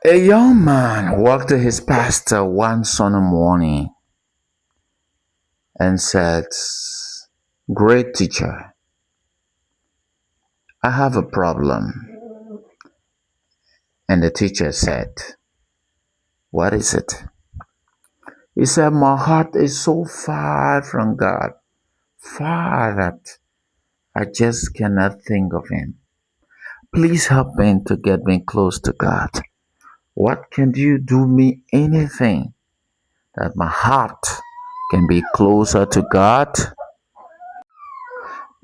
A young man walked to his pastor one Sunday morning and said, "Great teacher, I have a problem." And the teacher said, "What is it?" He said, "My heart is so far from God, far that I just cannot think of Him. Please help me to get me close to God. What can you do me anything that my heart can be closer to God?"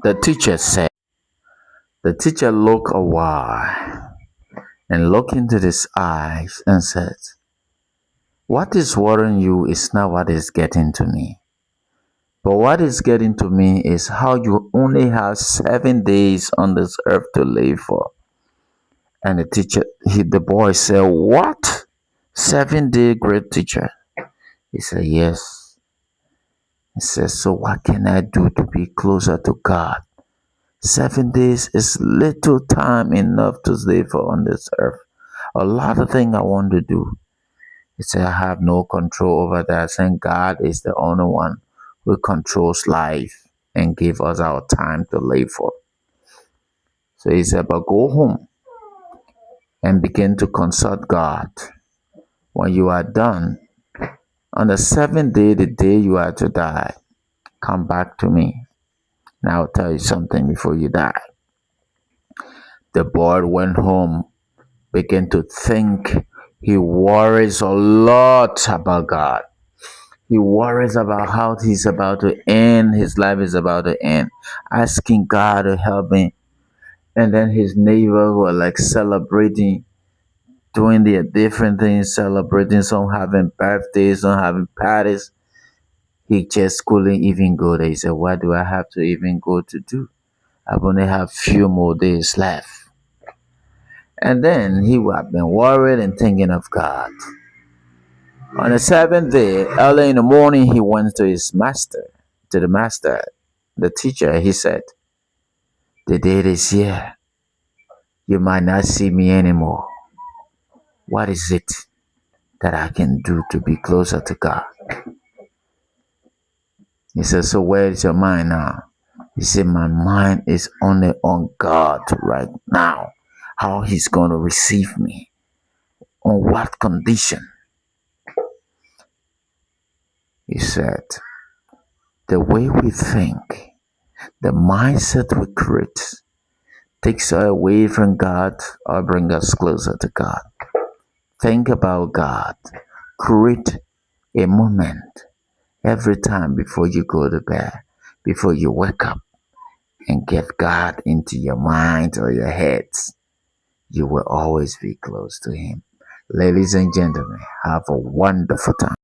The teacher said, the teacher looked a while and looked into his eyes and said, "What is worrying you is not what is getting to me. But what is getting to me is how you only have 7 days on this earth to live for." And the boy said, "What? 7 day, great teacher?" He said, "Yes." He said, "So what can I do to be closer to God? 7 days is little time enough to live for on this earth. A lot of things I want to do." He said, "I have no control over that. Saying God is the only one who controls life and give us our time to live for." So he said, "But go home and begin to consult God. When you are done, on the seventh day, the day you are to die, come back to me. Now I'll tell you something before you die." The boy went home, began to think. He worries a lot about God. He worries about how he's about to end, his life is about to end, asking God to help him. And then his neighbor were like celebrating, doing their different things, celebrating, some having birthdays, some having parties. He just couldn't even go there. He said, "What do I have to even go to do? I've only have few more days left." And then he would have been worried and thinking of God. On the seventh day, early in the morning, he went to the master, the teacher. He said, "The day is here. You might not see me anymore. What is it that I can do to be closer to God?" He said, "So where is your mind now?" He said, "My mind is only on God right now. How He's going to receive me, on what condition." He said, "The way we think, the mindset we create, takes us away from God or bring us closer to God. Think about God. Create a moment every time before you go to bed, before you wake up, and get God into your mind or your heads. You will always be close to Him." Ladies and gentlemen, have a wonderful time.